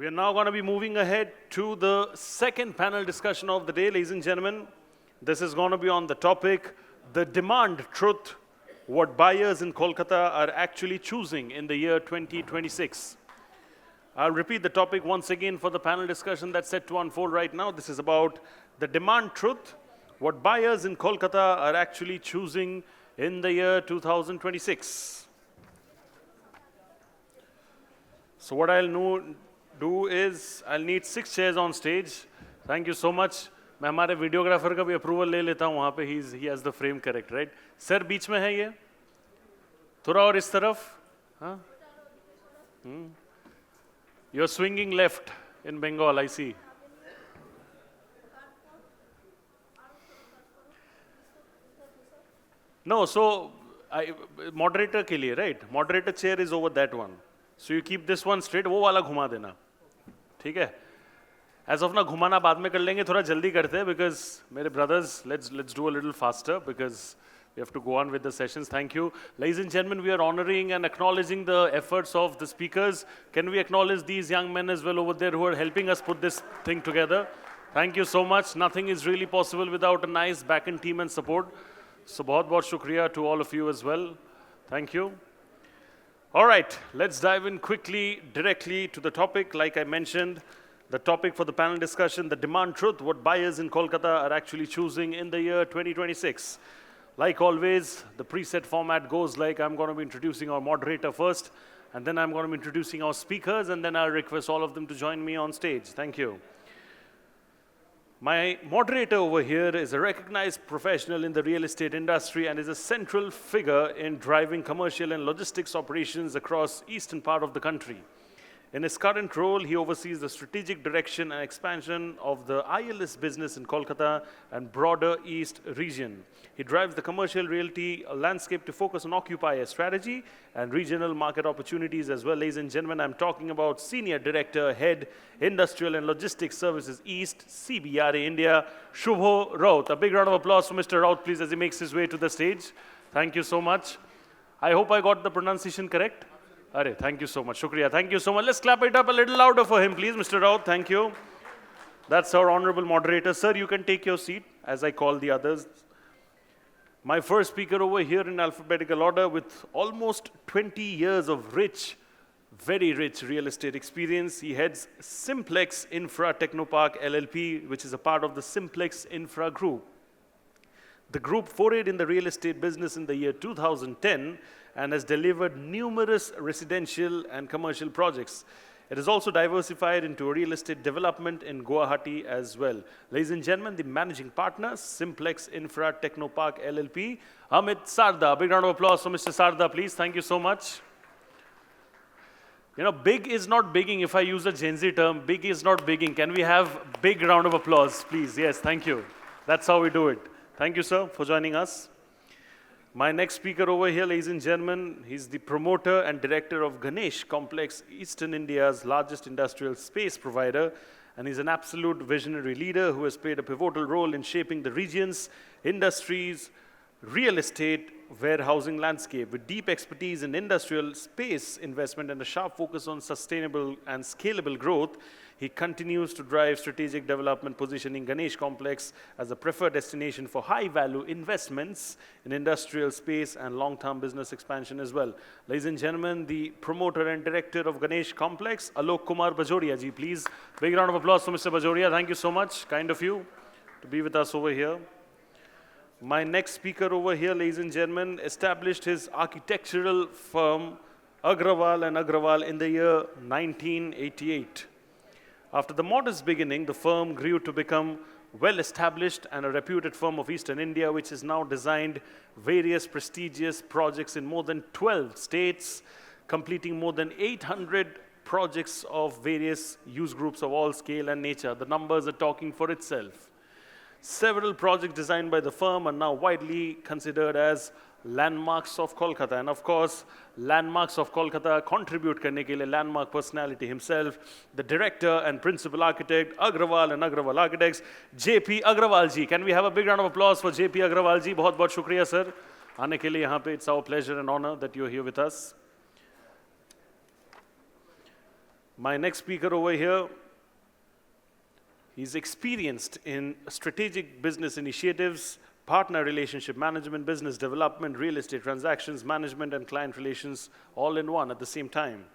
We are now going to be moving ahead to the second panel discussion of the day, ladies and gentlemen. This is going to be on the topic, the demand truth, what buyers in Kolkata are actually choosing in the year 2026. I'll repeat the topic once again for the panel discussion that's set to unfold right now. This is about the demand truth, what buyers in Kolkata are actually choosing in the year 2026. So what I'll do is, I'll need 6 chairs on stage. Thank you so much. मैं हमारे videographer का भी approval ले लेता हूँ वहाँ पे he has the frame correct, right? Sir बीच में है ये? थोड़ा और इस तरफ? हाँ? You're swinging left in Bengal, I see. No, so moderator के लिए, right? Moderator chair is over that one. So you keep this one straight, वो वाला घुमा देना. ठीक है? As of now, घुमाना बाद में कर लेंगे, थोड़ा जल्दी करते हैं because मेरे brothers, let's do a little faster because we have to go on with the sessions. Thank you. Ladies and gentlemen, we are honoring and acknowledging the efforts of the speakers. Can we acknowledge these young men as well over there who are helping us put this thing together? Thank you so much. Nothing is really possible without a nice back-end team and support. So बहुत shukriya to all of you as well. Thank you. All right, let's dive in quickly, directly to the topic. Like I mentioned, the topic for the panel discussion, the demand truth, what buyers in Kolkata are actually choosing in the year 2026. Like always, the preset format goes like I'm going to be introducing our moderator first, and then I'm going to be introducing our speakers, and then I'll request all of them to join me on stage. Thank you. My moderator over here is a recognized professional in the real estate industry and is a central figure in driving commercial and logistics operations across eastern part of the country. In his current role, he oversees the strategic direction and expansion of the ILS business in Kolkata and broader East region. He drives the commercial realty landscape to focus on occupier strategy and regional market opportunities as well. Ladies and gentlemen, I'm talking about Senior Director, Head, Industrial and Logistics Services East, CBRE India, Shubho Routh. A big round of applause for Mr. Routh, please, as he makes his way to the stage. Thank you so much. I hope I got the pronunciation correct. Arey, thank you so much. Shukriya. Thank you so much. Let's clap it up a little louder for him, please, Mr. Routh. Thank you. That's our honorable moderator. Sir, you can take your seat as I call the others. My first speaker over here in alphabetical order with almost 20 years of rich, very rich real estate experience. He heads Simplexinfra Technopark LLP, which is a part of the Simplexinfra group. The group forayed in the real estate business in the year 2010 and has delivered numerous residential and commercial projects. It has also diversified into real estate development in Guwahati as well. Ladies and gentlemen, the managing partner, Simplexinfra Technopark LLP, Amit Sarda. Big round of applause for Mr. Sarda, please. Thank you so much. You know, big is not bigging. If I use a Gen Z term, big is not bigging. Can we have big round of applause, please? Yes, thank you. That's how we do it. Thank you, sir, for joining us. My next speaker over here, ladies and gentlemen, he's the promoter and director of Ganesh Complex, Eastern India's largest industrial space provider, and he's an absolute visionary leader who has played a pivotal role in shaping the region's industries, real estate, warehousing landscape. With deep expertise in industrial space investment and a sharp focus on sustainable and scalable growth, he continues to drive strategic development, positioning Ganesh Complex as a preferred destination for high-value investments in industrial space and long-term business expansion as well. Ladies and gentlemen, the promoter and director of Ganesh Complex, Alok Kumar Bajoria ji, please. Big round of applause for Mr. Bajoria. Thank you so much. Kind of you to be with us over here. My next speaker over here, ladies and gentlemen, established his architectural firm, Agrawal and Agrawal, in the year 1988. After the modest beginning, the firm grew to become well-established and a reputed firm of Eastern India, which has now designed various prestigious projects in more than 12 states, completing more than 800 projects of various use groups of all scale and nature. The numbers are talking for itself. Several projects designed by the firm are now widely considered as landmarks of Kolkata. And of course, landmarks of Kolkata contribute karne ke liye landmark personality himself, the director and principal architect, Agrawal and Agrawal Architects, JP Agrawal ji. Can we have a big round of applause for JP Agrawal ji? बहुत बहुत शुक्रिया sir. आने के लिए यहाँ पे, it's our pleasure and honor that you're here with us. My next speaker over here, he's experienced in strategic business initiatives, partner relationship management, business development, real estate transactions, management, and client relations all in one at the same time.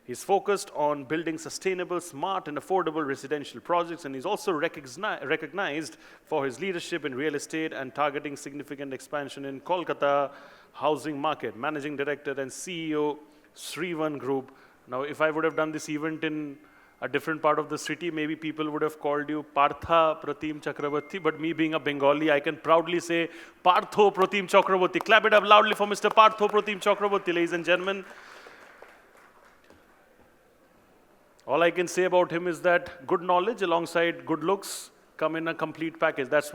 He's focused on building sustainable, smart, and affordable residential projects, and he's also recognized for his leadership in real estate and targeting significant expansion in Kolkata housing market. Managing Director and CEO, Sreeven Group. Now, if I would have done this event in a different part of the city, maybe people would have called you Partha Pratim Chakraborty, but me being a Bengali, I can proudly say Partho Pratim Chakraborty. Clap it up loudly for Mr. Partho Pratim Chakraborty, ladies and gentlemen. All I can say about him is that good knowledge alongside good looks come in a complete package. That's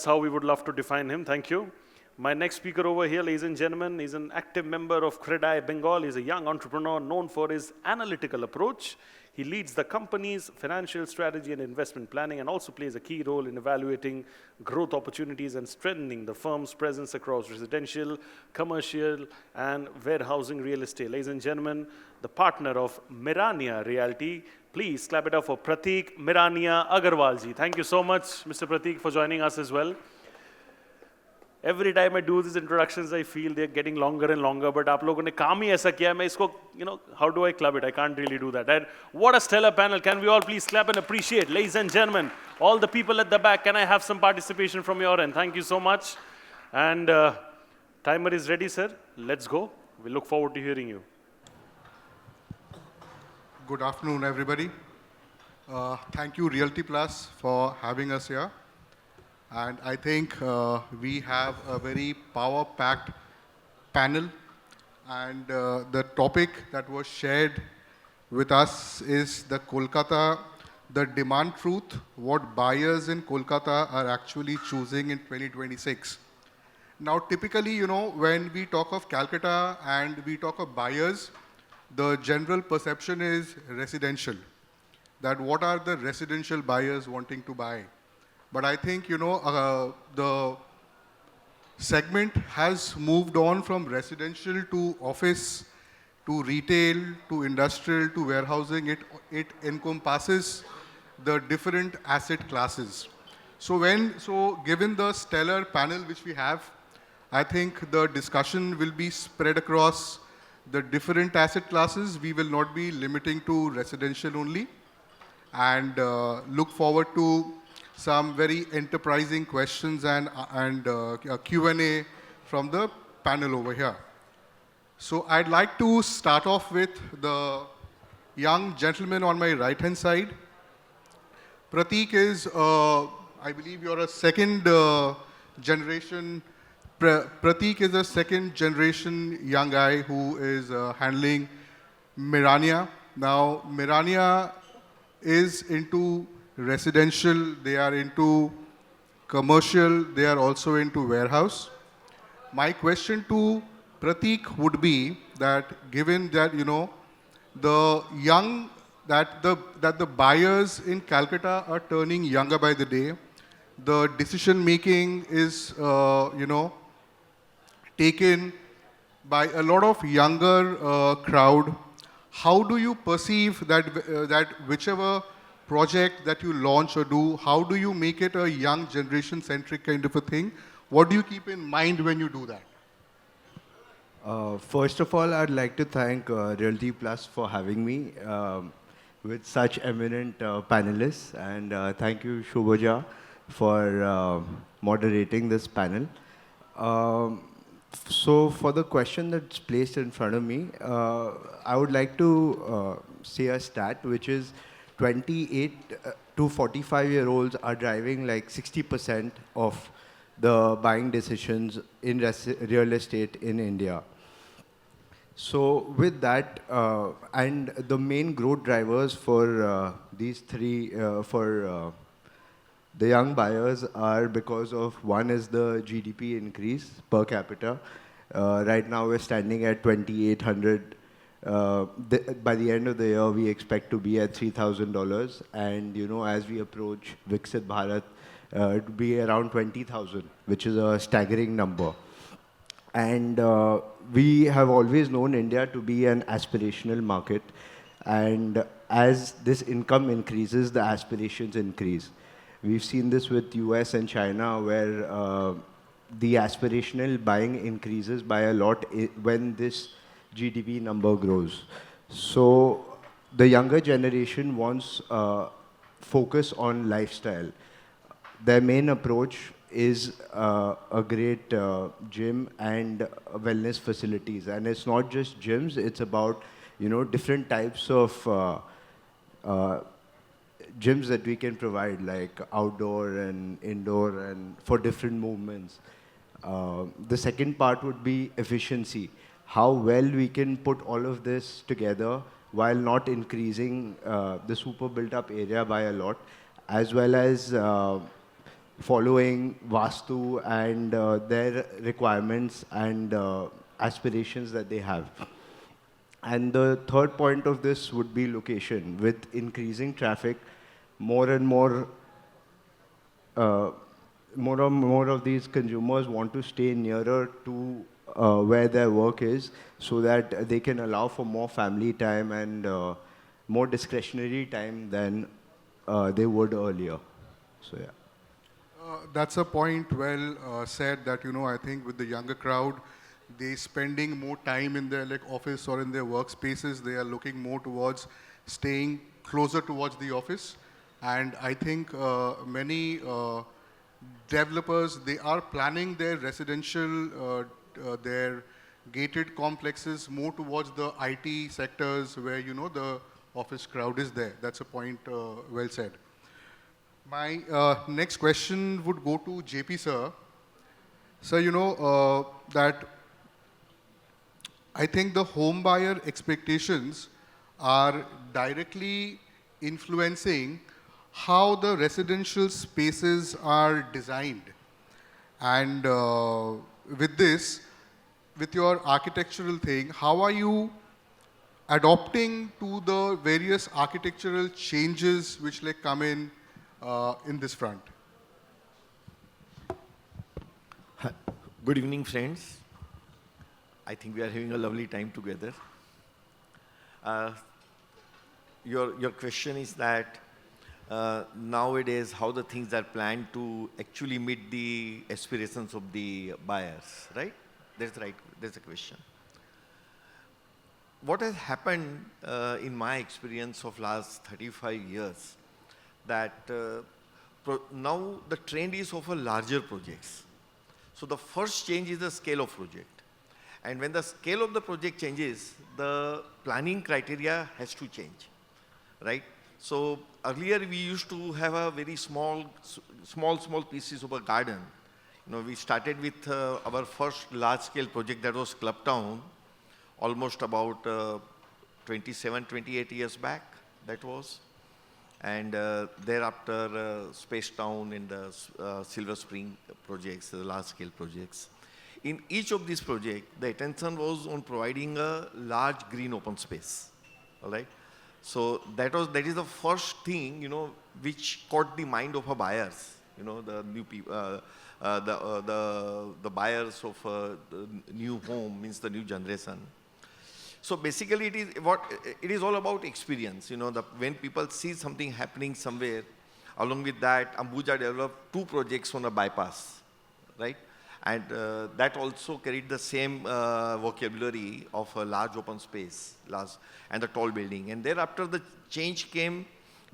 how we would love to define him. Thank you. My next speaker over here, ladies and gentlemen, is an active member of Credai Bengal. He's a young entrepreneur known for his analytical approach. He leads the company's financial strategy and investment planning and also plays a key role in evaluating growth opportunities and strengthening the firm's presence across residential, commercial, and warehousing real estate. Ladies and gentlemen, the partner of Mirania Realty. Please clap it up for Pratik, Mirania, Agarwal ji. Thank you so much, Mr. Pratik, for joining us as well. Every time I do these introductions, I feel they're getting longer and longer, but आप लोगों ने काम ही ऐसा किया है, मैं इसको, how do I club it? I can't really do that. And what a stellar panel. Can we all please clap and appreciate, ladies and gentlemen, all the people at the back. Can I have some participation from your end? Thank you so much. And timer is ready, sir. Let's go. We look forward to hearing you. Good afternoon, everybody. Thank you, Realty Plus, for having us here. And I think we have a very power-packed panel. And the topic that was shared with us is the Kolkata, the demand truth, what buyers in Kolkata are actually choosing in 2026. Now, typically, when we talk of Calcutta and we talk of buyers, the general perception is residential. That what are the residential buyers wanting to buy? But I think, the segment has moved on from residential to office, to retail, to industrial, to warehousing. It encompasses the different asset classes. So given the stellar panel which we have, I think the discussion will be spread across the different asset classes. We will not be limiting to residential only. And look forward to some very enterprising questions and Q&A from the panel over here. So I'd like to start off with the young gentleman on my right-hand side. Pratik is, I believe you're a second generation. Pratik is a second generation young guy who is handling Mirania. Now, Mirania is into residential, they are into commercial, they are also into warehouse. My question to Pratik would be that given that, the buyers in Calcutta are turning younger by the day, the decision making is, taken by a lot of younger crowd. How do you perceive that whichever project that you launch or do, how do you make it a young generation centric kind of a thing? What do you keep in mind when you do that? First of all, I'd like to thank Realty Plus for having me with such eminent panelists, and thank you, Shubho, for moderating this panel. So for the question that's placed in front of me, I would like to say a stat, which is 28 to 45-year-olds are driving like 60% of the buying decisions in real estate in India. So with that, and the main growth drivers for these three, for the young buyers are because of, one is the GDP increase per capita. Right now we're standing at 2,800. By the end of the year, we expect to be at $3,000. And, as we approach Viksit Bharat, it will be around 20,000, which is a staggering number. And we have always known India to be an aspirational market. And as this income increases, the aspirations increase. We've seen this with US and China where the aspirational buying increases by a lot when this GDP number grows. So the younger generation wants focus on lifestyle. Their main approach is a great gym and wellness facilities. And it's not just gyms, it's about, different types of uh, gyms that we can provide, like outdoor and indoor and for different movements. The second part would be efficiency. How well we can put all of this together while not increasing the super built up area by a lot, as well as following Vastu and their requirements and aspirations that they have. And the third point of this would be location. With increasing traffic, more and more, more and more of these consumers want to stay nearer to where their work is so that they can allow for more family time and more discretionary time than they would earlier. So, yeah. That's a point well said that, I think with the younger crowd, they spending more time in their office or in their workspaces. They are looking more towards staying closer towards the office. And I think many developers, they are planning their residential, their gated complexes more towards the IT sectors where, the office crowd is there. That's a point well said. My next question would go to JP sir. Sir, that I think the home buyer expectations are directly influencing how the residential spaces are designed. And with this, with your architectural thing, how are you adopting to the various architectural changes which come in this front? Good evening, friends. I think we are having a lovely time together. Your question is that nowadays how the things are planned to actually meet the aspirations of the buyers, right? That's right. That's the question. What has happened in my experience of last 35 years, that now the trend is of a larger projects. So the first change is the scale of project. And when the scale of the project changes, the planning criteria has to change, right? So earlier we used to have a very small pieces of a garden. We started with our first large-scale project that was Club Town, almost about 27, 28 years back, that was. And thereafter, Space Town and the Silver Spring projects, the large-scale projects. In each of these projects, the attention was on providing a large green open space, all right? So that is the first thing, which caught the mind of our buyers, the new people, the buyers of the new home, means the new generation. So basically, it is all about experience. When people see something happening somewhere, along with that, Ambuja developed 2 projects on a bypass, right? And that also carried the same vocabulary of a large open space, and a tall building. And thereafter, the change came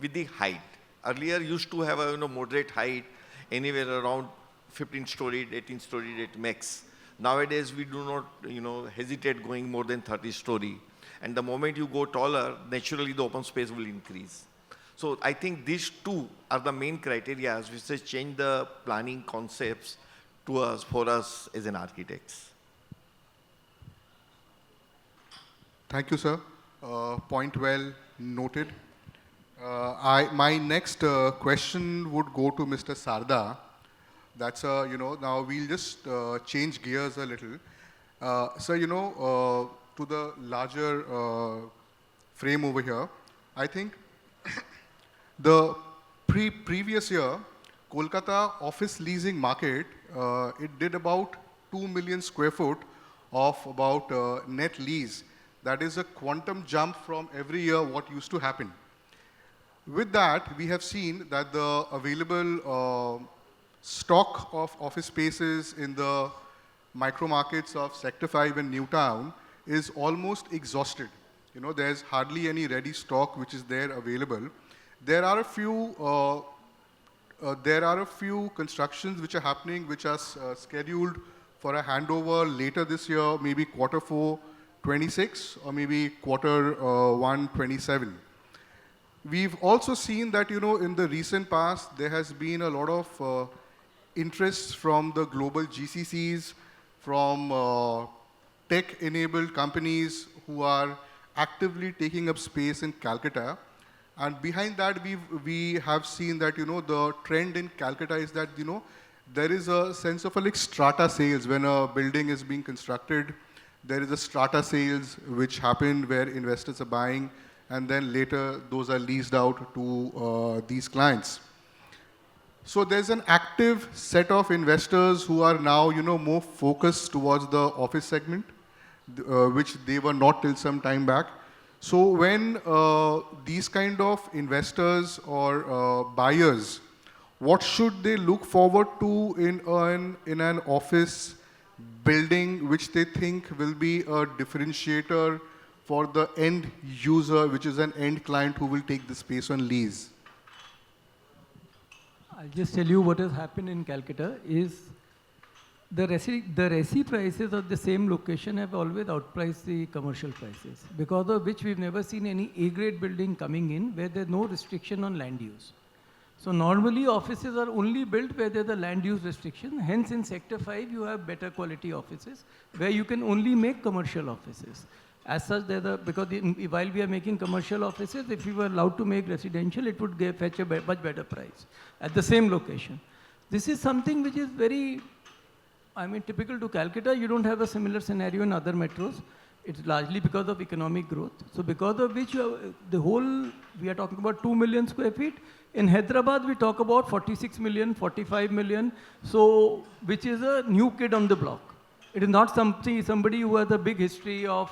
with the height. Earlier, used to have a moderate height, anywhere around 15-storied, 18-storied at max. Nowadays, we do not, hesitate going more than 30-story. And the moment you go taller, naturally the open space will increase. So I think these 2 are the main criteria which has changed the planning concepts for us as an architects. Thank you, sir. Point well noted. My next question would go to Mr. Sarda. That's, now we'll just change gears a little. So, to the larger frame over here, I think the previous year, Kolkata office leasing market, it did about 2 million square foot of about net lease That is a quantum jump from every year what used to happen. With that, we have seen that the available stock of office spaces in the micro markets of Sector 5 and Newtown is almost exhausted. You know, there's hardly any ready stock which is there available. There are a few constructions which are happening, which are scheduled for a handover later this year, maybe Q4 26 or maybe Q1 27. We've also seen that, you know, in the recent past, there has been a lot of interest from the global GCCs, from tech-enabled companies who are actively taking up space in Calcutta. And behind that, we have seen that, you know, the trend in Calcutta is that, you know, there is a sense of like strata sales. When a building is being constructed, there is a strata sales which happen where investors are buying, and then later those are leased out to these clients. So there's an active set of investors who are now, you know, more focused towards the office segment, which they were not till some time back. So when these kind of investors or buyers, what should they look forward to in an office building which they think will be a differentiator for the end user, which is an end client who will take the space on lease? I'll just tell you what has happened in Calcutta is the resi prices of the same location have always outpriced the commercial prices, because of which we've never seen any A-grade building coming in where there's no restriction on land use. So normally offices are only built where there's a land use restriction. Hence in Sector 5 you have better quality offices where you can only make commercial offices. As such, while we are making commercial offices, if we were allowed to make residential, it would fetch a much better price at the same location. This is something which is very, typical to Calcutta. You don't have a similar scenario in other metros. It's largely because of economic growth. So because of which we are talking about 2 million square feet. In Hyderabad, we talk about 46 million, 45 million, so which is a new kid on the block. It is not somebody who has a big history of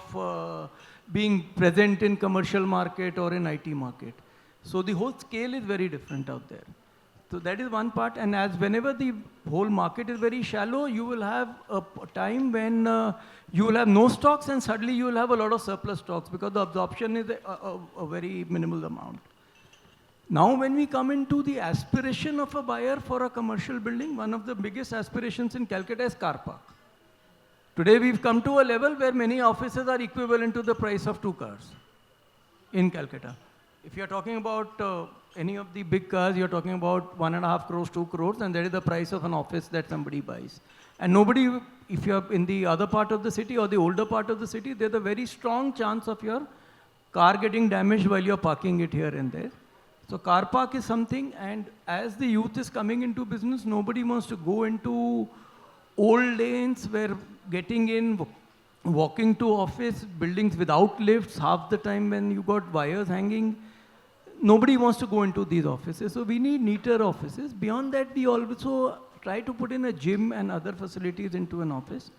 being present in commercial market or in IT market. So the whole scale is very different out there. So that is one part, and whenever the whole market is very shallow, you will have a time when you will have no stocks and suddenly you will have a lot of surplus stocks because the absorption is a very minimal amount. Now when we come into the aspiration of a buyer for a commercial building, one of the biggest aspirations in Calcutta is car park. Today we've come to a level where many offices are equivalent to the price of 2 cars in Calcutta. If you're talking about any of the big cars, you're talking about 1.5 crores, 2 crores, and that is the price of an office that somebody buys. And nobody, if you're in the other part of the city or the older part of the city, there's a very strong chance of your car getting damaged while you're parking it here and there. So car park is something, and as the youth is coming into business, nobody wants to go into old lanes where getting in, walking to office, buildings without lifts, half the time when you got wires hanging. Nobody wants to go into these offices. So we need neater offices. Beyond that, we also try to put in a gym and other facilities into an office.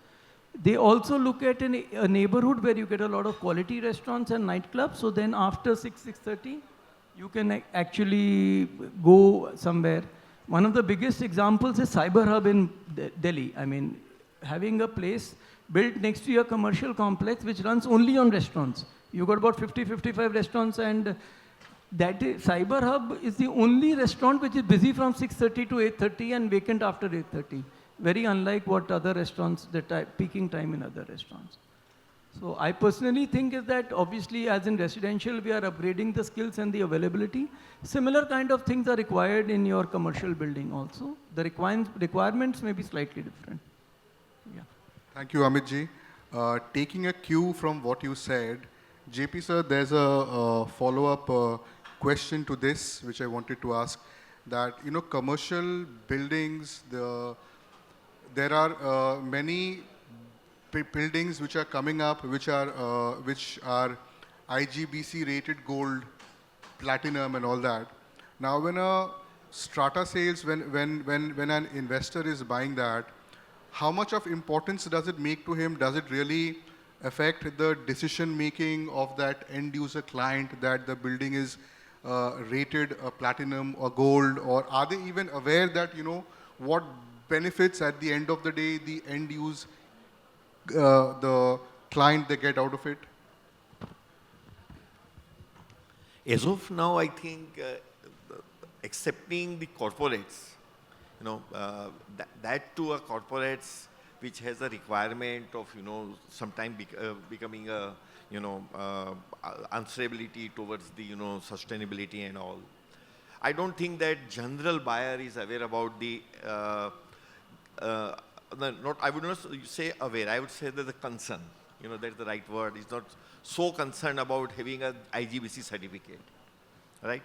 They also look at a neighborhood where you get a lot of quality restaurants and nightclubs. So then after 6:30, you can actually go somewhere. One of the biggest examples is Cyber Hub in Delhi. Having a place built next to your commercial complex which runs only on restaurants. You got about 50, 55 restaurants, and Cyber Hub is the only restaurant which is busy from 6:30 to 8:30 and vacant after 8:30. Very unlike what other restaurants, peaking time in other restaurants. So I personally think is that obviously as in residential, we are upgrading the skills and the availability. Similar kind of things are required in your commercial building also. The requirements may be slightly different. Yeah. Thank you, Amit ji. Taking a cue from what you said, JP sir, there's a follow-up question to this, which I wanted to ask, that, you know, commercial buildings, there are many buildings which are coming up, which are IGBC rated gold, platinum and all that. Now when a strata sales, when an investor is buying that, how much of importance does it make to him? Does it really affect the decision making of that end user client that the building is rated a platinum or gold, or are they even aware that, you know, what benefits at the end of the day the end use, the client they get out of it? As of now, I think accepting the corporates, you know, that to a corporates which has a requirement of, you know, sometime becoming a, you know, unstability towards the, you know, sustainability and all. I don't think that general buyer is aware about the, I would not say aware, I would say that the concern, you know, that's the right word, is not so concerned about having a IGBC certificate, right?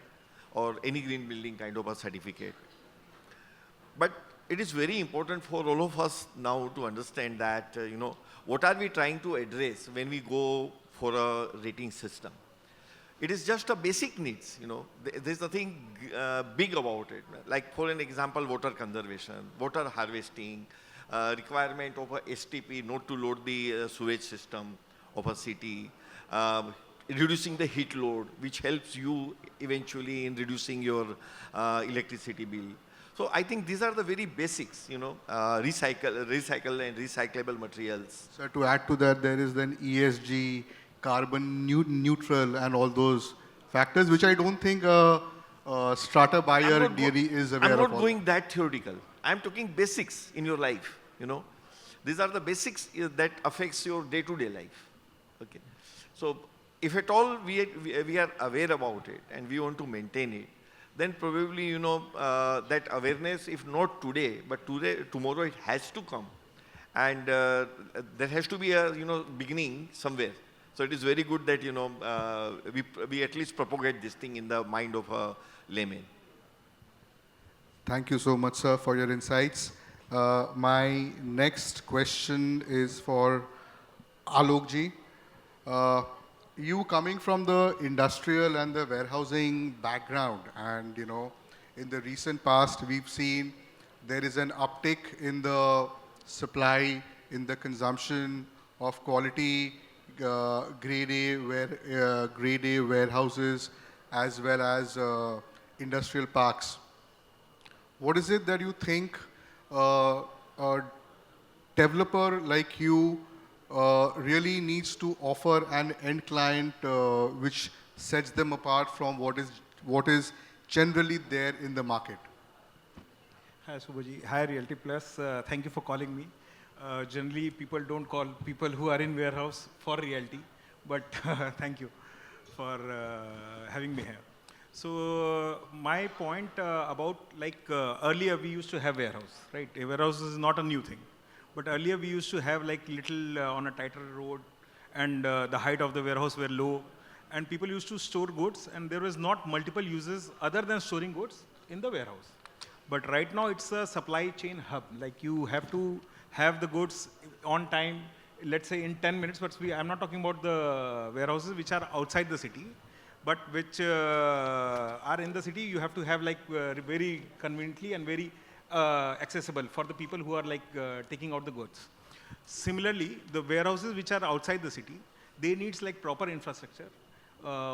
Or any green building kind of a certificate. But it is very important for all of us now to understand that, you know, what are we trying to address when we go for a rating system? It is just a basic needs, you know. There's nothing big about it. Like for an example, water conservation, water harvesting, requirement of a STP not to load the sewage system of a city, reducing the heat load, which helps you eventually in reducing your electricity bill. So I think these are the very basics, you know, recycle and recyclable materials. So to add to that, there is then ESG, carbon neutral, and all those factors, which I don't think strata buyer DRE is aware of. I'm not going that theoretical. I'm talking basics in your life, you know. These are the basics that affects your day-to-day life. Okay. So if at all we are aware about it and we want to maintain it, then probably, you know, that awareness, if not today, but tomorrow it has to come. And there has to be a, you know, beginning somewhere. So it is very good that, you know, we at least propagate this thing in the mind of a layman. Thank you so much, sir, for your insights. My next question is for Alok ji. You coming from the industrial and the warehousing background, and, you know, in the recent past, we've seen there is an uptick in the supply, in the consumption of quality grade A warehouses, as well as industrial parks. What is it that you think a developer like you really needs to offer an end client which sets them apart from what is generally there in the market? Hi, Shubho. Hi, Realty Plus. Thank you for calling me. Generally, people don't call people who are in warehouse for realty, but thank you for having me here. So my point about, like, earlier we used to have warehouse, right? A warehouse is not a new thing. But earlier we used to have like little on a tighter road, and the height of the warehouse were low, and people used to store goods, and there was not multiple uses other than storing goods in the warehouse. But right now it's a supply chain hub. Like, you have to have the goods on time, let's say in 10 minutes, but I'm not talking about the warehouses which are outside the city, but which are in the city. You have to have like very conveniently and very accessible for the people who are like taking out the goods. Similarly, the warehouses which are outside the city, they needs like proper infrastructure,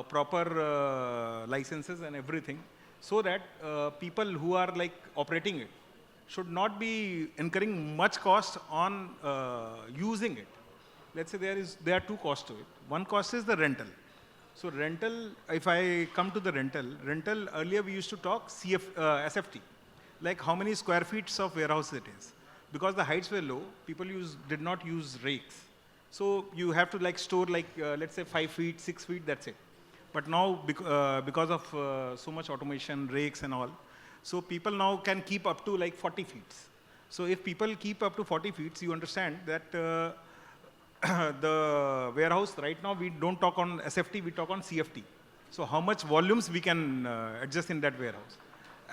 proper licenses and everything, so that people who are like operating it should not be incurring much cost on using it. Let's say there are two costs to it. One cost is the rental. So rental, if I come to the rental earlier we used to talk SFT, like how many square feet of warehouse it is. Because the heights were low, people did not use rakes. So you have to like store like, let's say 5 feet, 6 feet, that's it. But now, because of so much automation, rakes and all, so people now can keep up to like 40 feet. So if people keep up to 40 feet, you understand that the warehouse right now, we don't talk on SFT, we talk on CFT. So how much volumes we can adjust in that warehouse.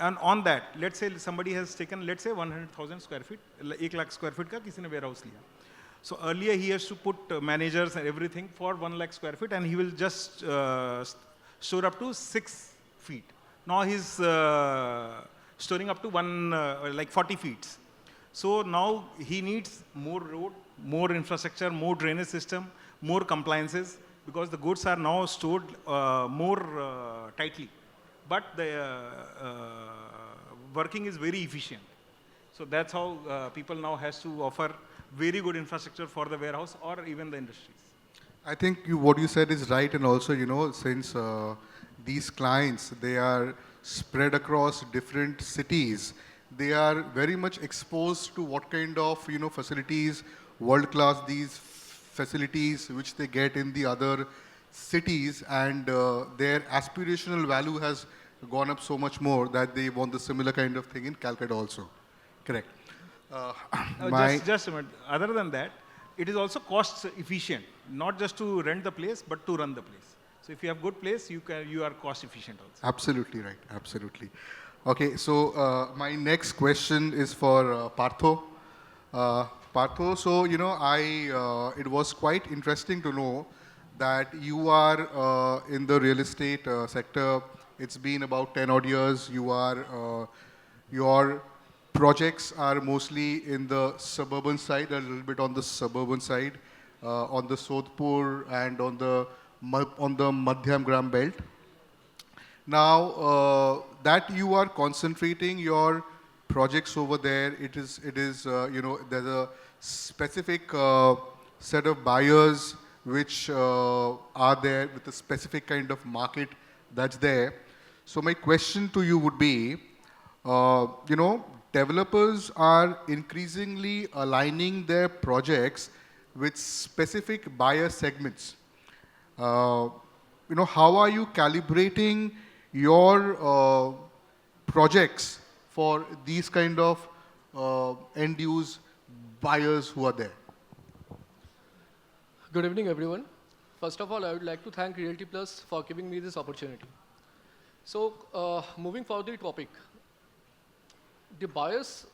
And on that, let's say somebody has taken, let's say 100,000 square feet, 1 lakh square feet का किसी ने warehouse लिया. So earlier he has to put managers and everything for 1 lakh square feet, and he will just store up to 6 feet. Now he's storing up to like 40 feet. So now he needs more road, more infrastructure, more drainage system, more compliances, because the goods are now stored more tightly. But the working is very efficient. So that's how people now has to offer very good infrastructure for the warehouse or even the industries. I think what you said is right, and also, since these clients, they are spread across different cities, they are very much exposed to what kind of, facilities, world-class these facilities which they get in the other cities, and their aspirational value has gone up so much more that they want the similar kind of thing in Calcutta also. Correct. Just a minute. Other than that, it is also cost efficient, not just to rent the place, but to run the place. So if you have good place, you are cost efficient also. Absolutely right. Absolutely. Okay. So my next question is for Partho. Partho, so it was quite interesting to know that you are in the real estate sector. It's been about 10 odd years. Your projects are mostly in the suburban side, a little bit on the suburban side, on the Sodhpur and on the Madhyam Gram belt. Now that you are concentrating your projects over there, there's a specific set of buyers which are there with a specific kind of market that's there. So my question to you would be, developers are increasingly aligning their projects with specific buyer segments. How are you calibrating your projects for these kind of end-use buyers who are there? Good evening, everyone. First of all, I would like to thank Realty Plus for giving me this opportunity. So, moving forward to the topic, the buyers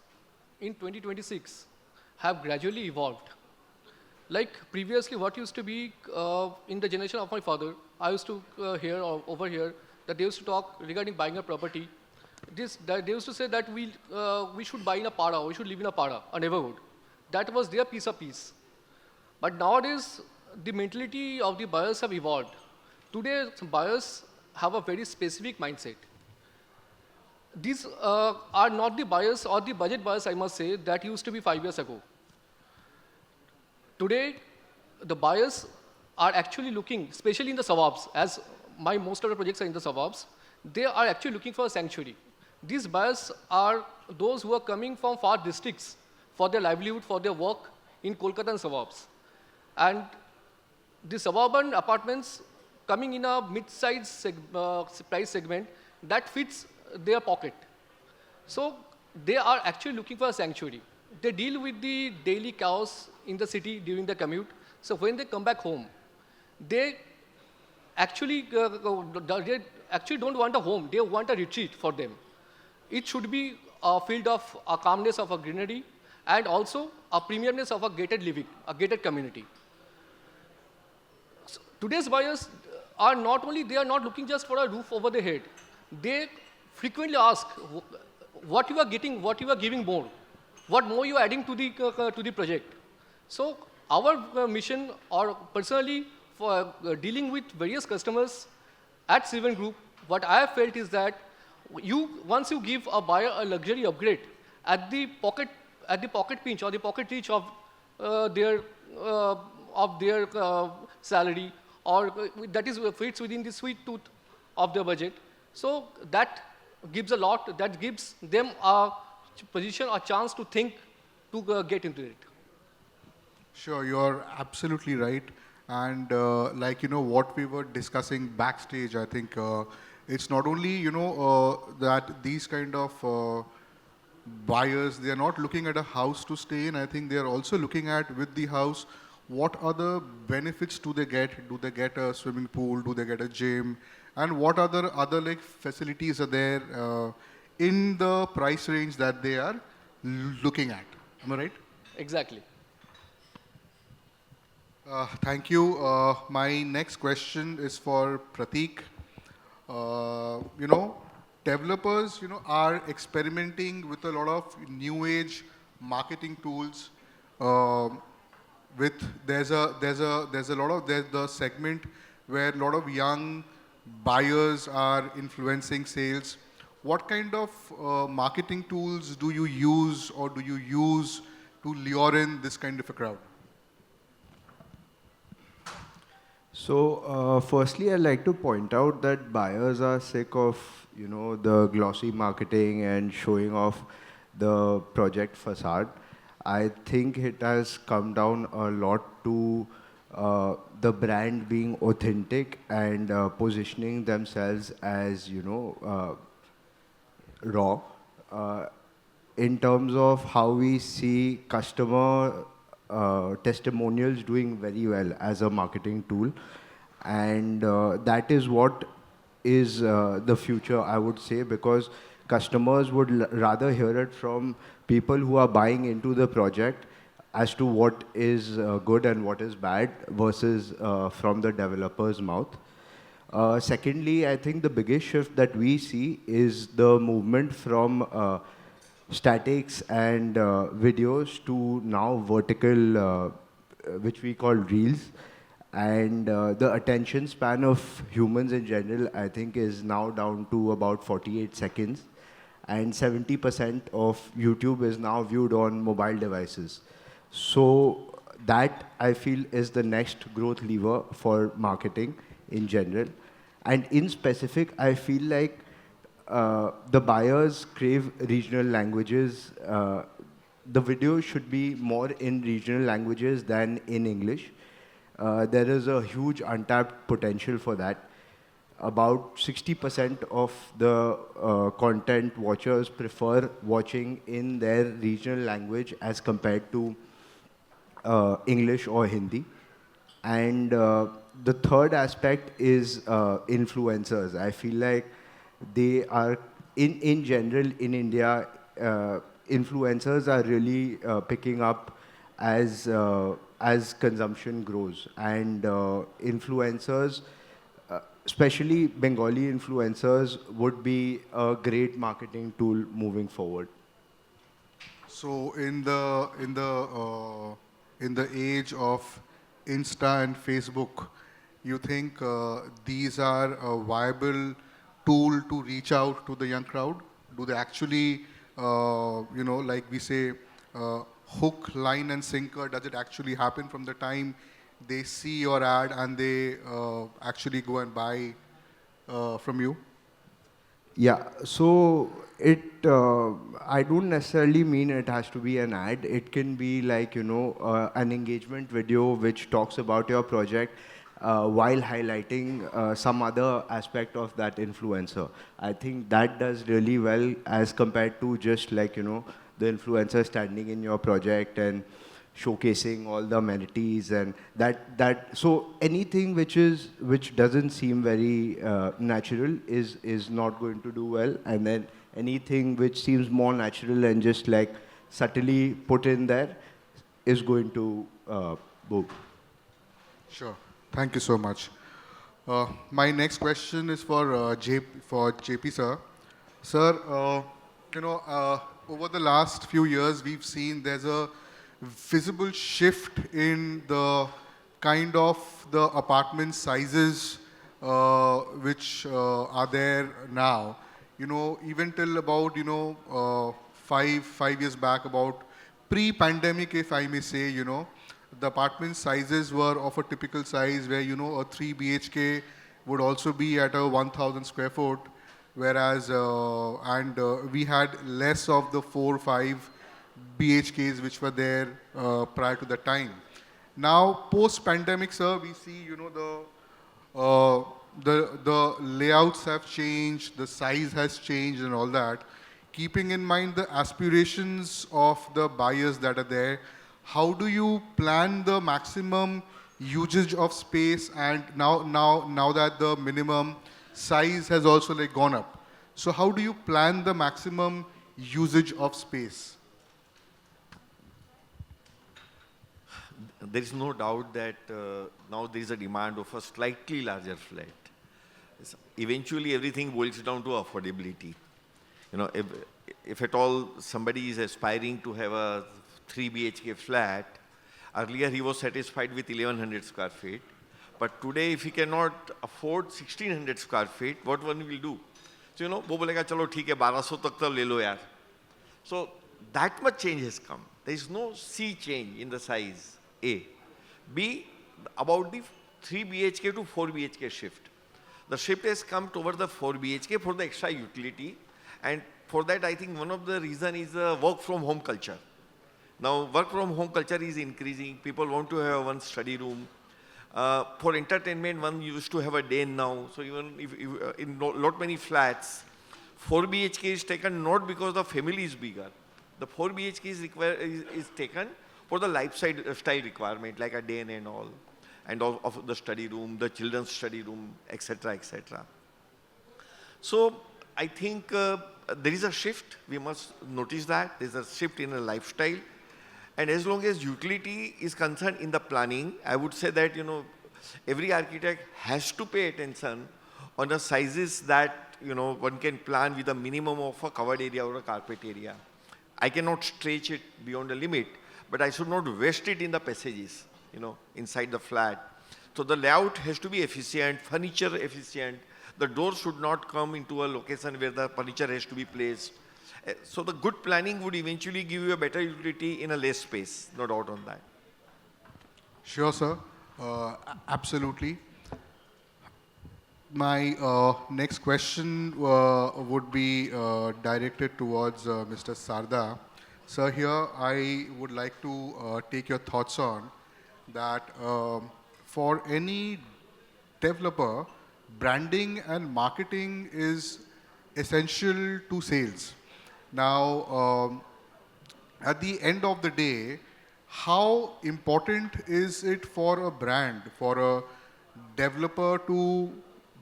in 2026 have gradually evolved. Like previously, what used to be in the generation of my father, I used to hear over here that they used to talk regarding buying a property. They used to say that we should buy in a pada, we should live in a pada, a neighborhood. That was their piece of peace. But nowadays, the mentality of the buyers have evolved. Today, buyers have a very specific mindset. These are not the buyers or the budget buyers, I must say, that used to be 5 years ago. Today, the buyers are actually looking, especially in the suburbs, as most of the projects are in the suburbs, they are actually looking for a sanctuary. These buyers are those who are coming from far districts for their livelihood, for their work in Kolkata and suburbs. And the suburban apartments coming in a mid-size price segment that fits their pocket. So they are actually looking for a sanctuary. They deal with the daily chaos in the city during the commute. So when they come back home, they actually don't want a home. They want a retreat for them. It should be a field of a calmness of a greenery and also a premiumness of a gated living, a gated community. So today's buyers are not looking just for a roof over their head. They frequently ask what you are getting, what you are giving more, what more you are adding to the project. So our mission, or personally for dealing with various customers at Sreeven Group, what I have felt is that once you give a buyer a luxury upgrade at the pocket pinch or the pocket reach of their salary, or that is fits within the sweet tooth of their budget. So that gives a lot, that gives them a position, a chance to think, to get into it. Sure, you're absolutely right. And what we were discussing backstage, I think it's not only, that these kind of buyers, they are not looking at a house to stay in. I think they are also looking at, with the house, what other benefits do they get? Do they get a swimming pool? Do they get a gym? And what other like facilities are there in the price range that they are looking at? Am I right? Exactly. Thank you. My next question is for Pratik. Developers, are experimenting with a lot of new age marketing tools. with there's a lot of there's the segment where a lot of young buyers are influencing sales. What kind of marketing tools do you use or do you use to lure in this kind of a crowd? So, firstly, I'd like to point out that buyers are sick of, the glossy marketing and showing off the project facade. I think it has come down a lot to the brand being authentic and positioning themselves as, raw. Uh, in terms of how we see customer testimonials doing very well as a marketing tool. And that is what is the future, I would say, because customers would rather hear it from people who are buying into the project as to what is good and what is bad versus from the developer's mouth. Secondly, I think the biggest shift that we see is the movement from statics and videos to now vertical, which we call reels. And the attention span of humans in general, I think, is now down to about 48 seconds. And 70% of YouTube is now viewed on mobile devices. So that, I feel, is the next growth lever for marketing in general. And in specific, I feel like the buyers crave regional languages. The video should be more in regional languages than in English. There is a huge untapped potential for that. About 60% of the content watchers prefer watching in their regional language as compared to English or Hindi. And the third aspect is influencers. I feel like they are, in general, in India, influencers are really picking up as consumption grows. And influencers, especially Bengali influencers, would be a great marketing tool moving forward. So in the age of Insta and Facebook, you think these are a viable tool to reach out to the young crowd? Do they actually, like we say, hook, line, and sinker? Does it actually happen from the time they see your ad and they actually go and buy from you? Yeah, so I don't necessarily mean it has to be an ad. It can be like, an engagement video which talks about your project while highlighting some other aspect of that influencer. I think that does really well as compared to just like, the influencer standing in your project and showcasing all the amenities and so anything which doesn't seem very natural is not going to do well, and then anything which seems more natural and just like subtly put in there is going to boom. Sure. Thank you so much. My next question is for JP sir. Sir, over the last few years, we've seen there's a visible shift in the kind of the apartment sizes which are there now. Even till about, 5 years back, about pre-pandemic, if I may say, the apartment sizes were of a typical size where, a 3 BHK would also be at a 1,000 square foot, whereas, we had less of the 4, 5 BHKs which were there prior to that time. Now, post-pandemic, sir, we see, the layouts have changed, the size has changed and all that. Keeping in mind the aspirations of the buyers that are there, how do you plan the maximum usage of space? And now that the minimum size has also like gone up, so how do you plan the maximum usage of space? There is no doubt that now there is a demand of a slightly larger flat. Eventually, everything boils down to affordability. If at all somebody is aspiring to have a 3 BHK flat, Earlier, he was satisfied with 1100 square feet. But today, if he cannot afford 1600 square feet, what one will do? So, वो बोलेगा चलो ठीक है 1200 तक तो ले लो यार. So that much change has come. There is no C change in the size, A. B, about the 3 BHK to 4 BHK shift. The shift has come toward the 4 BHK for the extra utility, and for that I think one of the reason is the work from home culture. Now work from home culture is increasing. People want to have one study room. For entertainment, one used to have a den now. So even if in lot many flats, 4 BHK is taken not because the family is bigger. The 4 BHK is taken for the lifestyle requirement, like a den and all of the study room, the children's study room, etc., etc. So I think there is a shift. We must notice that there is a shift in a lifestyle. And as long as utility is concerned in the planning, I would say that, every architect has to pay attention on the sizes that, one can plan with a minimum of a covered area or a carpet area. I cannot stretch it beyond the limit, but I should not waste it in the passages, inside the flat. So the layout has to be efficient, furniture efficient. The door should not come into a location where the furniture has to be placed. So the good planning would eventually give you a better utility in a less space, no doubt on that. Sure, sir. Absolutely. My next question would be directed towards Mr. Sarda. Sir, here I would like to take your thoughts on that for any developer, branding and marketing is essential to sales. Now, at the end of the day, how important is it for a brand, for a developer to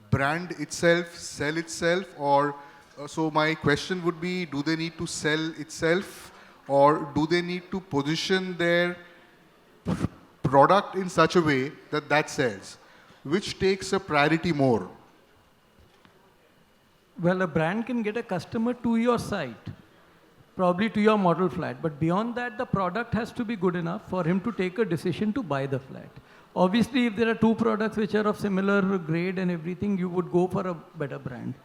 brand itself, sell itself, or so my question would be, do they need to sell itself, or do they need to position their product in such a way that that sells? Which takes a priority more? Well, a brand can get a customer to your site, probably to your model flat. But beyond that, the product has to be good enough for him to take a decision to buy the flat. Obviously, if there are two products which are of similar grade and everything, you would go for a better brand.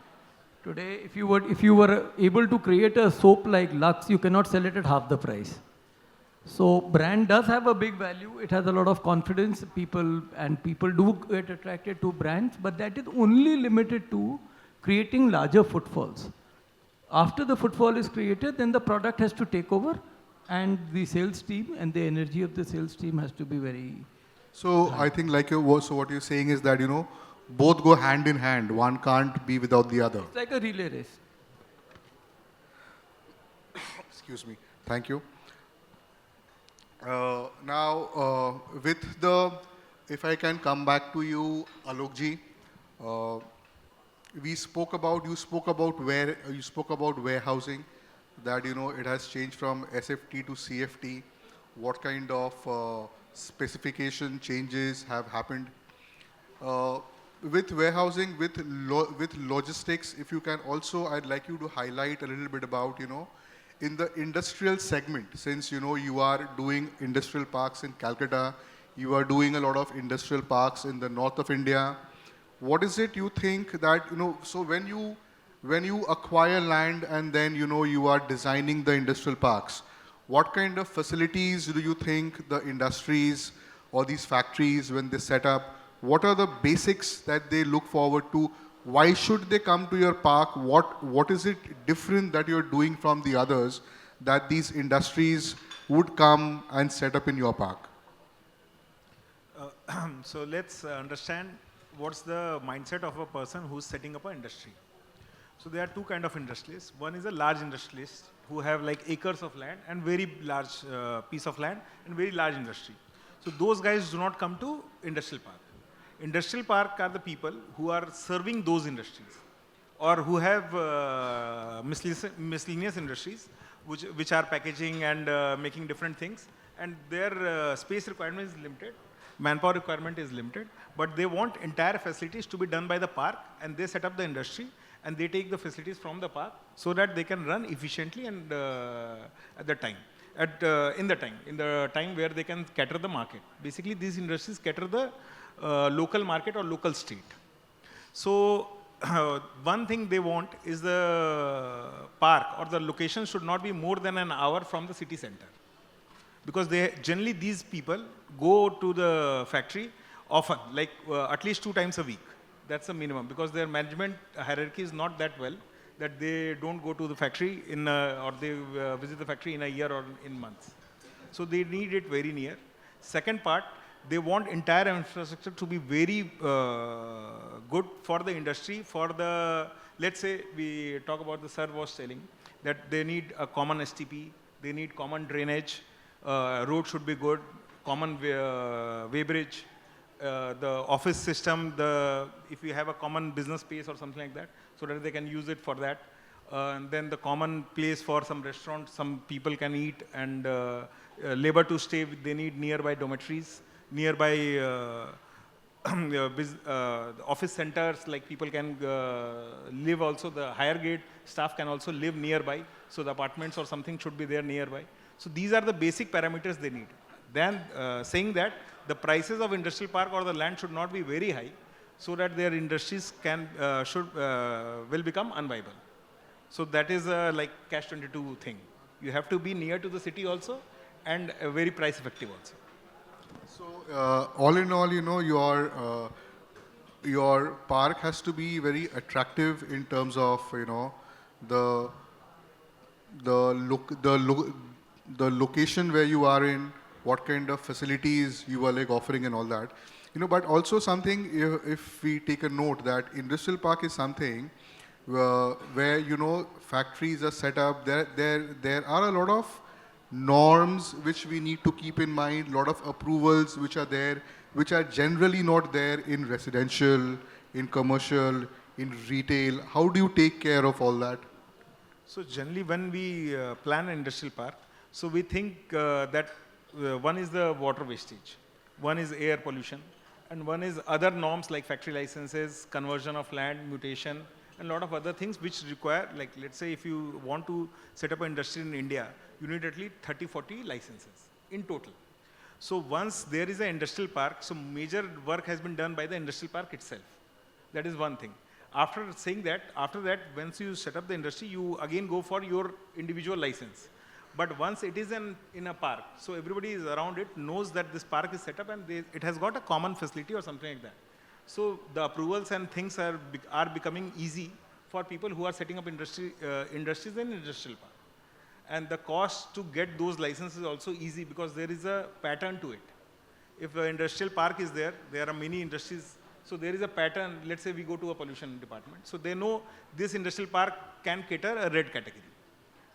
Today, if you were able to create a soap like Lux, you cannot sell it at half the price. So brand does have a big value. It has a lot of confidence. People do get attracted to brands, but that is only limited to creating larger footfalls. After the footfall is created, then the product has to take over, and the sales team and the energy of the sales team has to be very. So I think so what you're saying is that, both go hand in hand. One can't be without the other. It's like a relay race. Excuse me. Thank you. Now, if I can come back to you, Alok ji, you spoke about warehousing, that it has changed from SFT to CFT. What kind of specification changes have happened? With warehousing, with logistics, if you can also, I'd like you to highlight a little bit about, in the industrial segment, since, you are doing industrial parks in Calcutta, you are doing a lot of industrial parks in the north of India. What is it you think that, so when you acquire land and then, you are designing the industrial parks, what kind of facilities do you think the industries or these factories, when they set up, what are the basics that they look forward to? Why should they come to your park? What is it different that you're doing from the others that these industries would come and set up in your park? So let's understand what's the mindset of a person who's setting up an industry. So there are two kinds of industrialists. One is a large industrialist who have like acres of land and very large piece of land and very large industry. So those guys do not come to industrial park. Industrial park are the people who are serving those industries or who have miscellaneous industries which are packaging and making different things, and their space requirement is limited, manpower requirement is limited, but they want entire facilities to be done by the park, and they set up the industry and they take the facilities from the park so that they can run efficiently and at the time. at in the time where they can cater the market. Basically, these industries cater the local market or local state. So one thing they want is the park or the location should not be more than an hour from the city center. Because generally these people go to the factory often, like at least 2 times a week. That's the minimum, because their management hierarchy is not that well that they don't go to the factory or they visit the factory in a year or in months. So they need it very near. Second part, they want entire infrastructure to be very good for the industry, for the, let's say we talk about the sir was telling, that they need a common STP, they need common drainage, road should be good, common weighbridge, the office system, if you have a common business space or something like that, so that they can use it for that. And then the common place for some restaurants, some people can eat, and labor to stay, they need nearby dormitories, nearby office centers, like people can live also, the higher grade staff can also live nearby, so the apartments or something should be there nearby. So these are the basic parameters they need. Then saying that the prices of industrial park or the land should not be very high, so that their industries will become unviable. So that is like catch-22 thing. You have to be near to the city also, and very price effective also. So all in all, you know, your park has to be very attractive in terms of, you know, the location where you are in, what kind of facilities you are like offering and all that. You know, but also something, if we take a note that industrial park is something where, you know, factories are set up, there are a lot of norms which we need to keep in mind, lot of approvals which are there, which are generally not there in residential, in commercial, in retail. How do you take care of all that? So generally when we plan an industrial park, so we think that one is the water wastage, one is air pollution, and one is other norms like factory licenses, conversion of land, mutation, and a lot of other things which require, like let's say if you want to set up an industry in India, you need at least 30-40 licenses in total. So once there is an industrial park, so major work has been done by the industrial park itself. That is one thing. After saying that, after that, once you set up the industry, you again go for your individual license. But once it is in a park, so everybody is around it, knows that this park is set up and it has got a common facility or something like that. So the approvals and things are becoming easy for people who are setting up industries in industrial park. And the cost to get those licenses is also easy, because there is a pattern to it. If an industrial park is there, there are many industries, so there is a pattern. Let's say we go to a pollution department. So they know this industrial park can cater a red category.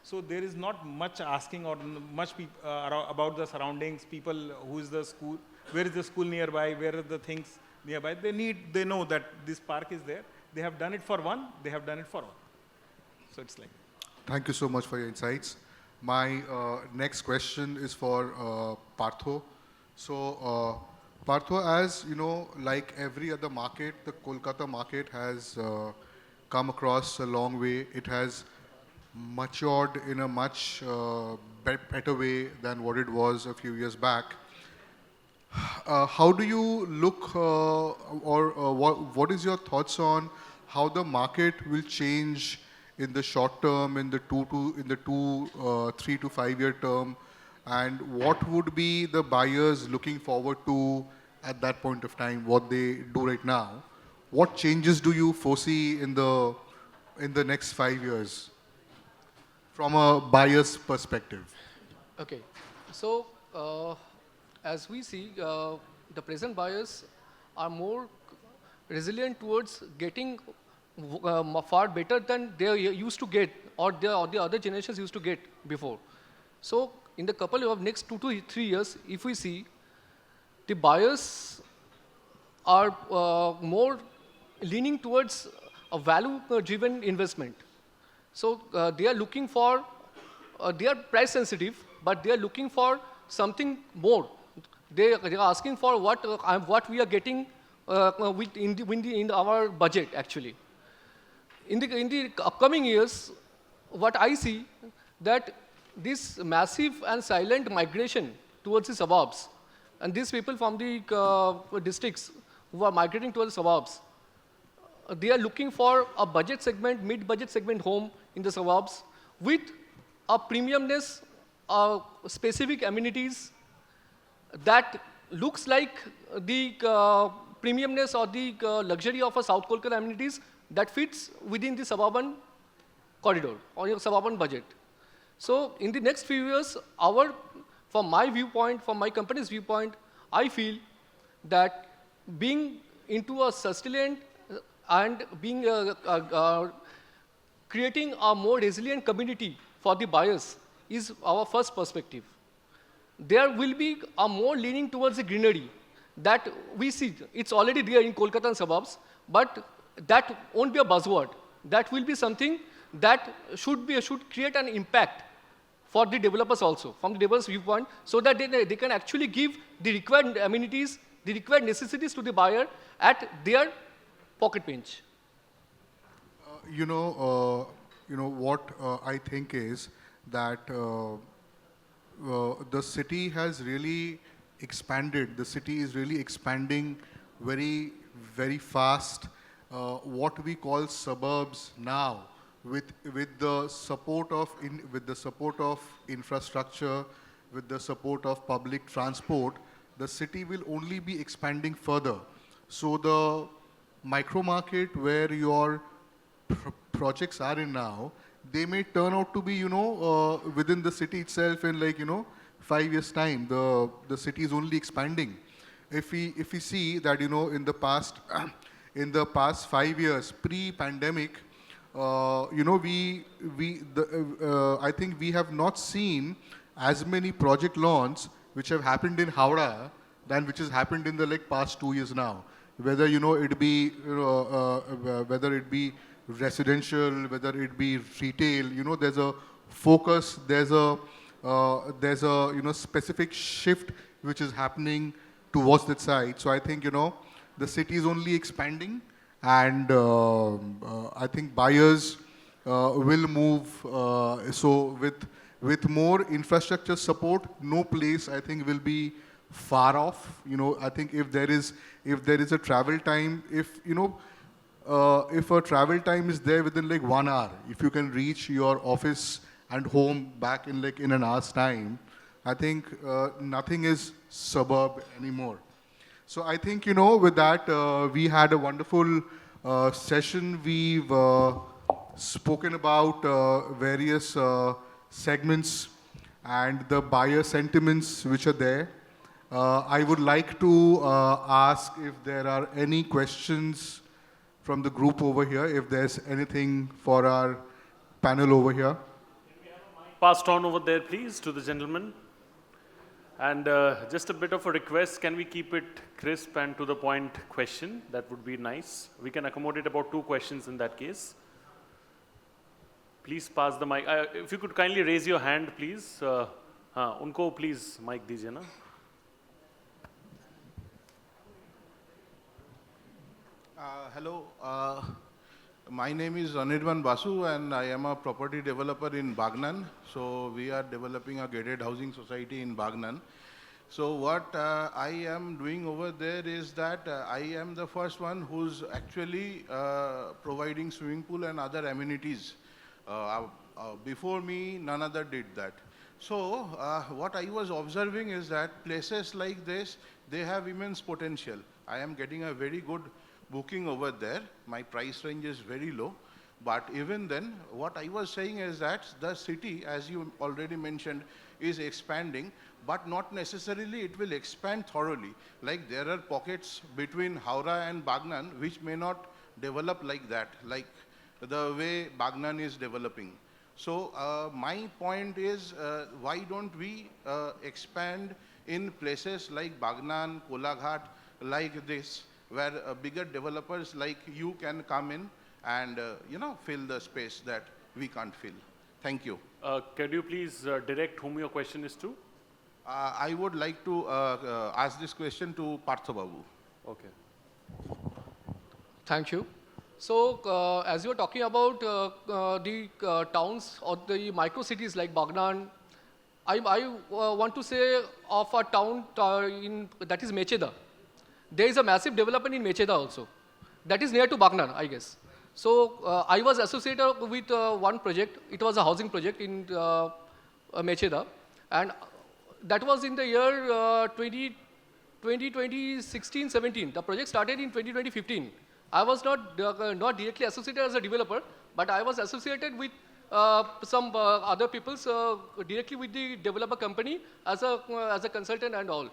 So there is not much asking or much about the surroundings, people, who is the school, where is the school nearby, where are the things nearby. They know that this park is there. They have done it for one, they have done it for all. So it's like. Thank you so much for your insights. My next question is for Partha. So Partha, as you know, like every other market, the Kolkata market has come across a long way. It has matured in a much better way than what it was a few years back. How do you look, what is your thoughts on how the market will change in the short term, in the 3 to 5 year term, and what would be the buyers looking forward to at that point of time, what they do right now? What changes do you foresee in the next 5 years from a buyer's perspective? Okay, so as we see, the present buyers are more resilient towards getting far better than they used to get, or the other generations used to get before. So in the couple of next 2 to 3 years, if we see, the buyers are more leaning towards a value-driven investment. So they are looking for, they are price sensitive, but they are looking for something more. They are asking for what we are getting in our budget actually. In the upcoming years, what I see that this massive and silent migration towards the suburbs, and these people from the districts who are migrating towards the suburbs, they are looking for a budget segment, mid-budget segment home in the suburbs with a premiumness, specific amenities that looks like the premiumness or the luxury of a South Kolkata amenities that fits within the suburban corridor or your suburban budget. So in the next few years, from my viewpoint, from my company's viewpoint, I feel that being into a sustained and being creating a more resilient community for the buyers is our first perspective. There will be a more leaning towards the greenery that we see. It's already there in Kolkata and suburbs, but that won't be a buzzword. That will be something that should create an impact for the developers also, from the developers' viewpoint, so that they can actually give the required amenities, the required necessities to the buyer at their pocket pinch. What I think is that the city has really expanded. The city is really expanding very, very fast. What we call suburbs now, with the support of infrastructure, with the support of public transport, the city will only be expanding further. So the micro market where your projects are in now, they may turn out to be, within the city itself in 5 years' time. The city is only expanding. If we see that in the past 5 years pre-pandemic, I think we have not seen as many project launches which have happened in Howrah than which has happened in the past 2 years now. Whether it be residential, whether it be retail, there's a focus, there's a specific shift which is happening towards that side. So I think the city is only expanding, and I think buyers will move. So with more infrastructure support, no place I think will be far off. I think if there is a travel time, if a travel time is there within 1 hour, if you can reach your office and home back in an hour's time, I think nothing is suburb anymore. So I think with that we had a wonderful session. We've spoken about various segments and the buyer sentiments which are there. I would like to ask if there are any questions from the group over here, if there's anything for our panel over here. Passed on over there, please, to the gentleman. And just a bit of a request, can we keep it crisp and to the point question? That would be nice. We can accommodate about 2 questions in that case. Please pass the mic. If you could kindly raise your hand, please. Unko please mic dijiye na. Hello, my name is Anirban Basu and I am a property developer in Bagnan. So we are developing a gated housing society in Bagnan. So what I am doing over there is that I am the first one who's actually providing swimming pool and other amenities. Before me, none other did that. So what I was observing is that places like this, they have immense potential. I am getting a very good booking over there. My price range is very low. But even then, what I was saying is that the city, as you already mentioned, is expanding, but not necessarily it will expand thoroughly. Like there are pockets between Howrah and Bagnan which may not develop like that, like the way Bagnan is developing. So my point is, why don't we expand in places like Bagnan, Kolaghat, like this, where bigger developers like you can come in and fill the space that we can't fill. Thank you. Could you please direct whom your question is to? I would like to ask this question to Partha Babu. Okay. Thank you. So as you were talking about the towns or the micro cities like Bagnan, I want to say of a town that is Mecheda. There is a massive development in Mecheda also. That is near to Bagnan, I guess. So I was associated with one project. It was a housing project in Mecheda. And that was in the year 2016-17. The project started in 2015. I was not directly associated as a developer, but I was associated with some other people directly with the developer company as a consultant and all.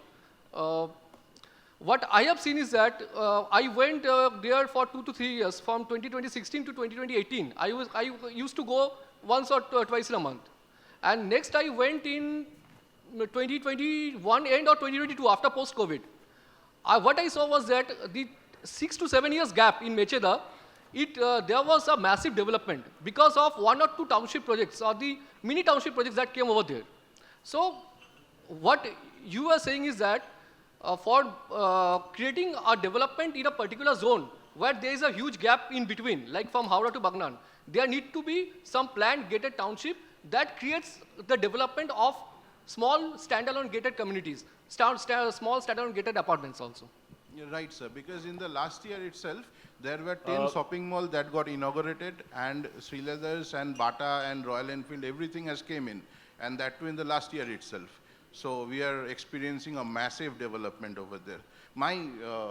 What I have seen is that I went there for 2 to 3 years, from 2016 to 2018. I used to go once or twice in a month. And next I went in 2021 end or 2022 after post-COVID. What I saw was that the 6 to 7 years gap in Mecheda, there was a massive development because of 1 or 2 township projects or the mini township projects that came over there. So what you are saying is that for creating a development in a particular zone where there is a huge gap in between, like from Howrah to Bagnan, there need to be some planned gated township that creates the development of small standalone gated communities, small standalone gated apartments also. You're right, sir, because in the last year itself, there were 10 shopping malls that got inaugurated, and Sri Leathers and Bata and Royal Enfield, everything has came in, and that too in the last year itself. So we are experiencing a massive development over there. My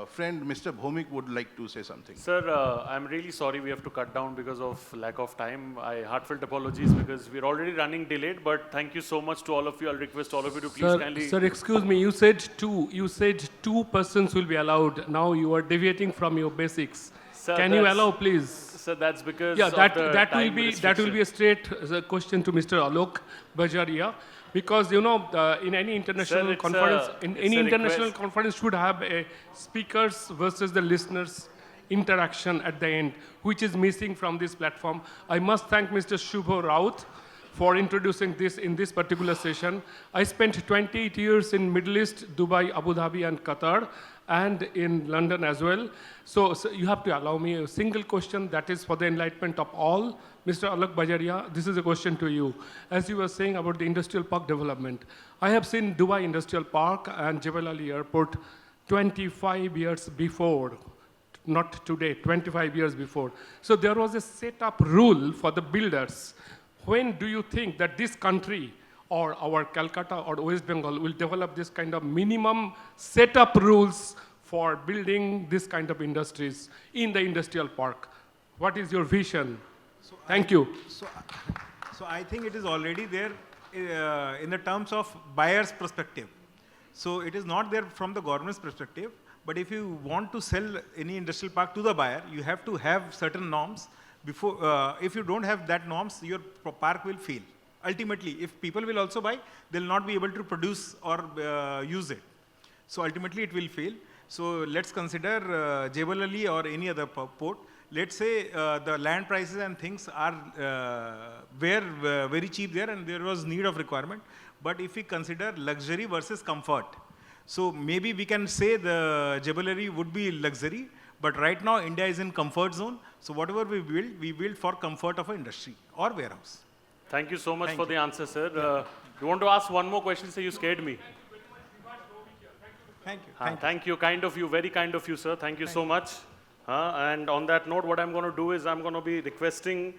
friend, Mr. Bhomik, would like to say something. Sir, I'm really sorry we have to cut down because of lack of time. Heartfelt apologies because we're already running delayed, but thank you so much to all of you. I'll request all of you to please kindly... Sir, excuse me, you said two persons will be allowed. Now you are deviating from your basics. Sir, can you allow, please? Sir, that's because Yeah, of the that time will be a straight question to Mr. Alok Bajoria. Because in any international conference, international conference should have a speakers versus the listeners interaction at the end, which is missing from this platform. I must thank Mr. Shubho Routh for introducing this in this particular session. I spent 28 years in Middle East, Dubai, Abu Dhabi, and Qatar, and in London as well. So you have to allow me a single question that is for the enlightenment of all. Mr. Alok Bajoria, this is a question to you. As you were saying about the industrial park development, I have seen Dubai Industrial Park and Jebel Ali Airport 25 years before, not today, 25 years before. So there was a set-up rule for the builders. When do you think that this country or our Kolkata or West Bengal will develop this kind of minimum set-up rules for building this kind of industries in the industrial park? What is your vision? Thank you. So I think it is already there in the terms of buyer's perspective. So it is not there from the government's perspective, but if you want to sell any industrial park to the buyer, you have to have certain norms. Before, if you don't have that norms, your park will fail. Ultimately, if people will also buy, they'll not be able to produce or use it. So ultimately it will fail. So let's consider Jebel Ali or any other port. Let's say the land prices and things are were very cheap there and there was need of requirement. But if we consider luxury versus comfort, so maybe we can say the Jebel Ali would be luxury, but right now India is in comfort zone. So whatever we build for comfort of an industry or warehouse. Thank you so much for the answer, sir. You want to ask one more question, sir? You scared me. Thank you. Thank you. Kind of you. Very kind of you, sir. Thank you so much. And on that note, what I'm going to do is I'm going to be requesting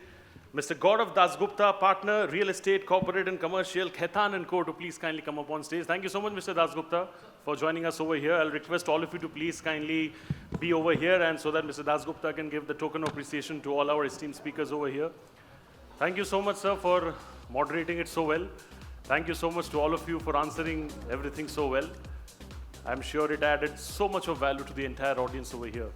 Mr. Gaurav Dasgupta, partner, real estate, corporate and commercial, Khaitan & Co. to please kindly come up on stage. Thank you so much, Mr. Dasgupta, for joining us over here. I'll request all of you to please kindly be over here and so that Mr. Dasgupta can give the token of appreciation to all our esteemed speakers over here. Thank you so much, sir, for moderating it so well. Thank you so much to all of you for answering everything so well. I'm sure it added so much of value to the entire audience over here.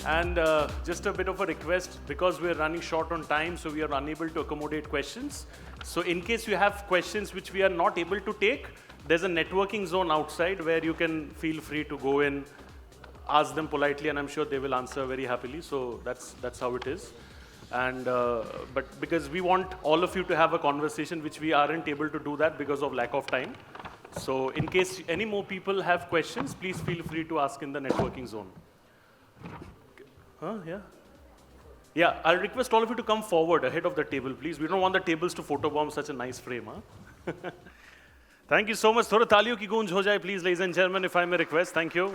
And just a bit of a request, because we're running short on time, so we are unable to accommodate questions. So in case you have questions which we are not able to take, there's a networking zone outside where you can feel free to go in, ask them politely, and I'm sure they will answer very happily. So that's how it is. And but because we want all of you to have a conversation, which we aren't able to do that because of lack of time. So in case any more people have questions, please feel free to ask in the networking zone. Yeah. Yeah, I'll request all of you to come forward ahead of the table, please. We don't want the tables to photobomb such a nice frame, huh? Thank you so much. Thoda taliyon ki goonj ho jaye, please, ladies and gentlemen, if I may request. Thank you.